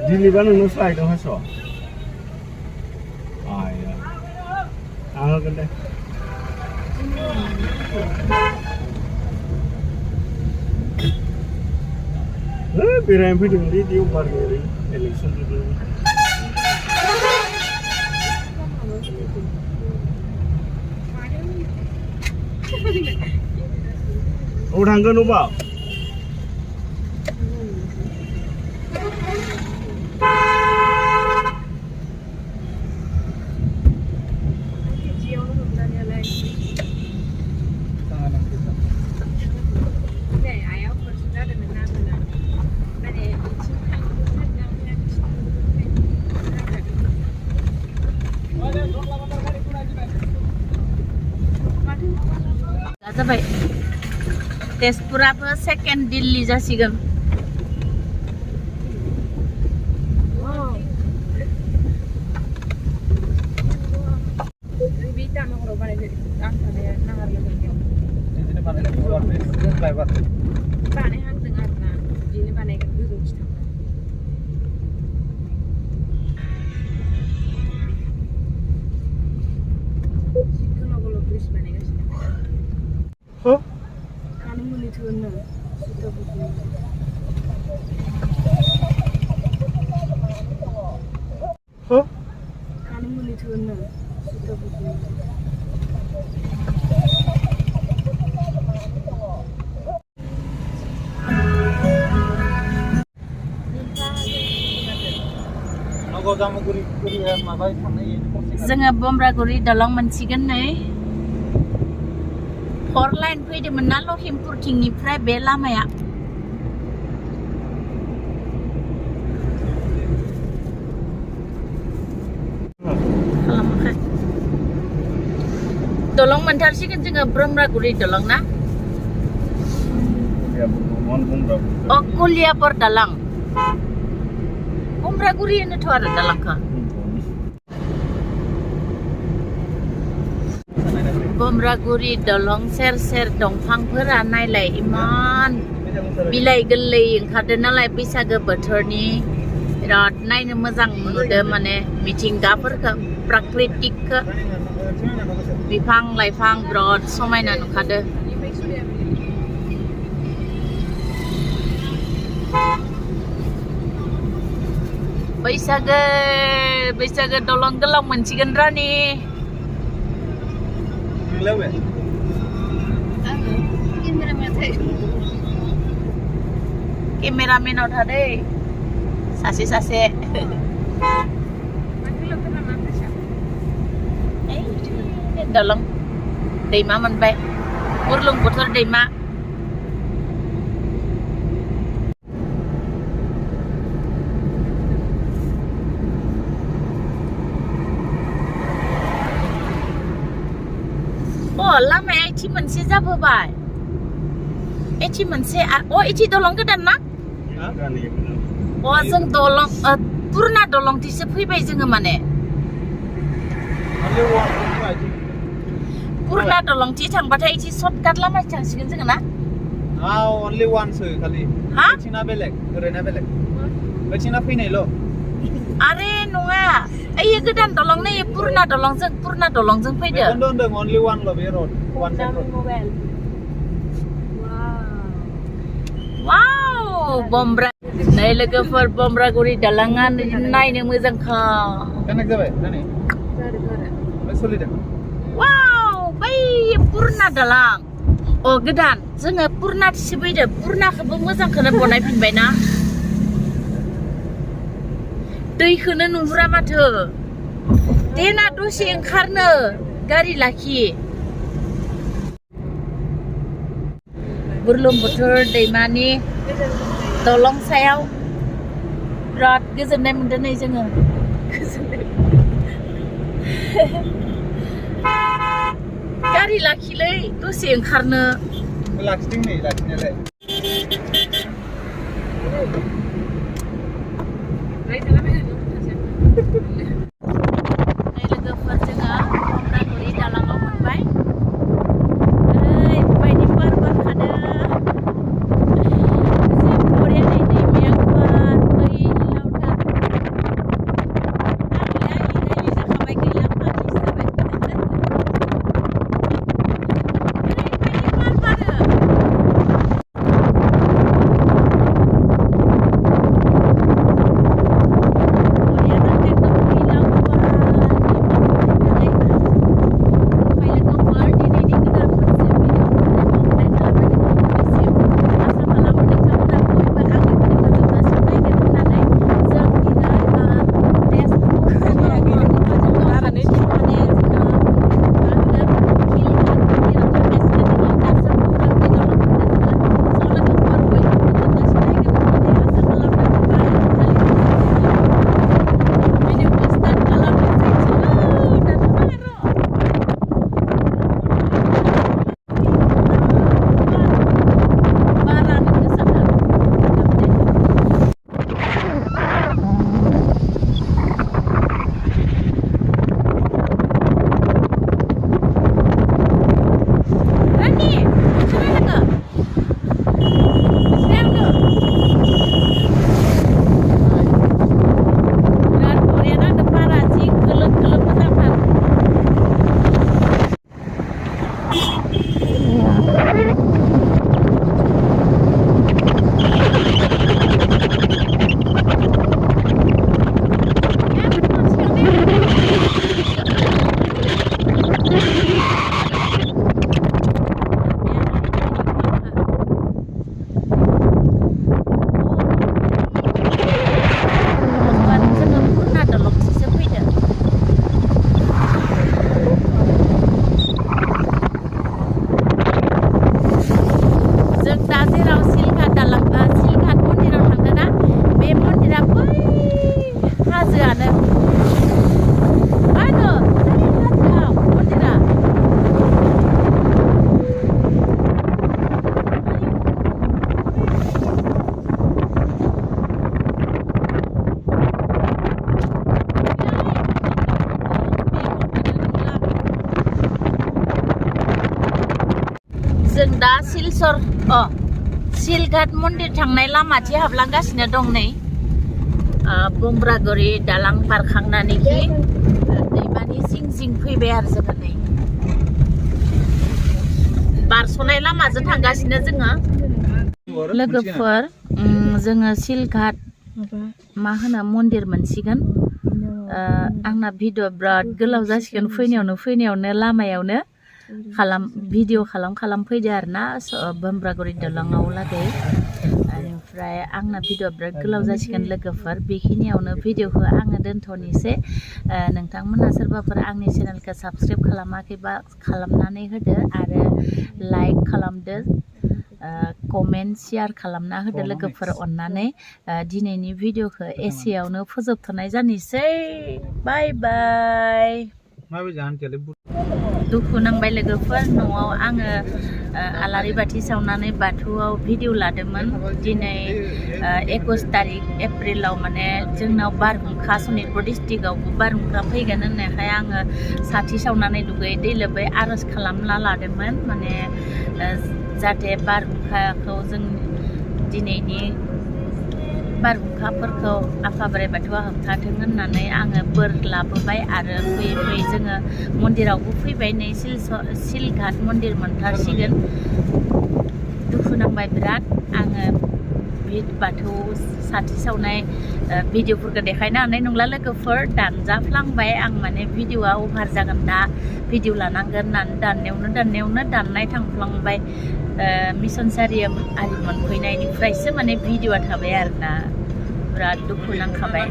Diliban nung slide dong haso. Ah ya. Ano ganda? Birayan video di umbar ni election dulu. Udah enggak lupa. जाबाय तेजपुराबो second Delhi जासिगोन Huh? Huh? जोङो बमब्रागुरि दलं मोनसिगोन नै 4 line फैदोंमोन ना लखिमपुरथिंनिफ्राय बे लामाया खालामाखै दलं मोनथारसिगोन जोङो बमब्रागुरि दलं ना अ कलियापर दालां बमब्रागुरि होनोथ' आरो दालांखौ बमब्रागुरि दलं सेर सेर दंफांफोरा नायलाय इमान बिलाइ गोरलै ओंखारदों नालाय बैसागो बोथोरनि बिराद नायनो मोजां नुदों माने मिथिंगाफोरखौ प्राकृतिकखौ बिफां लाइफां बिराद समायना नुखादों बैसागो दलं गोलाव मोनसिगोन रानि केमेरामेनाव थादों सासे दलं दैमा मोनबाय बुरलुंबुथुर दैमा लामाया इथि मोनसे जाबोबाय इथि मोनसे इथि दलं गोदान ना जों दलं पुरना दलंथिसो फैबाय जोङो माने पुरना दलंथि थांबाथाय इथि सर्टकाट लामाथिं थांसिगोन जोङो ना only one सो खालि बेथिंना बेलेग ओरैना बेलेग बेथिंना फैनायल' आरे नङा ओइ गोदान दलं नै पुरना दलंजों फैदो होनदों only one ल' बे रोड one road वाव बमब्रा नै लोगोफोर बमब्रागुरि दालाङा नायनो मोजांखा कनेक्ट जाबाय नानि सोलिदों वाव बै पुरना दालां गोदान जोङो पुरनाथिसो फैदो पुरनाखौबो मोजांखौनो बनायफिनबाय ना दैखौनो नुहुरा माथो देना दसे ओंखारनो गारि लाखि बुरलुंबुथुर दैमानि दलं सायाव बिराद गोजोननाय मोनदों नै जोङो गारि लाखिलै दसे ओंखारनो लाखिदों नै लाखिनायालाय दंगेश्वर सिलघाट मन्दिर थांनाय लामाथि हाबलांगासिनो दं नै बमब्रागुरि दालां बारखांनानैखि दैमानि जिं जिं फैबाय आरो जोङो नै बारस'नाय लामाजों थांगासिनो जोङो लोगोफोर जोङो सिलघाट मा होनो मन्दिर मोनसिगोन आंना भिडिअ बिराद गोलाव जासिगोन फैनायावनो लामायावनो भिडिअ खालाम फैदो आरोना बमब्रागुरि दालाङाव लागै ओमफ्राय आंना भिडिअ बिराद गोलाव जासिगोन लोगोफोर बेखिनियावनो भिडिअखौ आङो दोनथ'नोसै नोंथांमोनहा सोरबाफोर आंनि चेनेलखौ साबस्क्राइब खालामाखैबा खालामनानै होदो आरो लाइक खालामदो कमेन्ट शेयार खालामना होदो लोगोफोर अननानै दिनैनि भिडिअखौ एसेयावनो फोजोबथ'नाय जानोसै बाय बाय दुखु नांबाय लोगोफोर न'आव आङो आलारि बाथि सावनानै बाथौआव भिडिअ लादोंमोन दिनै 21 तारिख एप्रिलाव माने जोंनाव बारहुंखा सनितपुर डिस्ट्रिक्टआवबो बारहुंखा फैगोन होननायखाय आङो साथि सावनानै दुगैयै दै लोबै आर'ज खालामना लादोंमोन माने जाहाथे बारहुंखाखौ जों दिनैनि बारहुंखाफोरखौ आफा बोराइ बाथौआ होबथाथों होननानै आङो बोर लाबोबाय आरो फैयै जोङो मन्दिरावबो फैबाय नै सिलघाट मन्दिर मोनथारसिगोन दुखु नांबाय बिराद आङो बे बाथौ साथि सावनाय भिडिअफोरखौ देखायनो हानाय नंला लोगोफोर दानजाफ्लांबाय आं माने भिडिअआ अभार जागोन दा भिडिअ लानांगोन होननानै दाननायावनो दाननाय थांफ्लांबाय मिसनसारि आरि मोनफैनायनिफ्रायसो माने भिडिअआ थाबाय आरोना बिराद दुखु नांखाबाय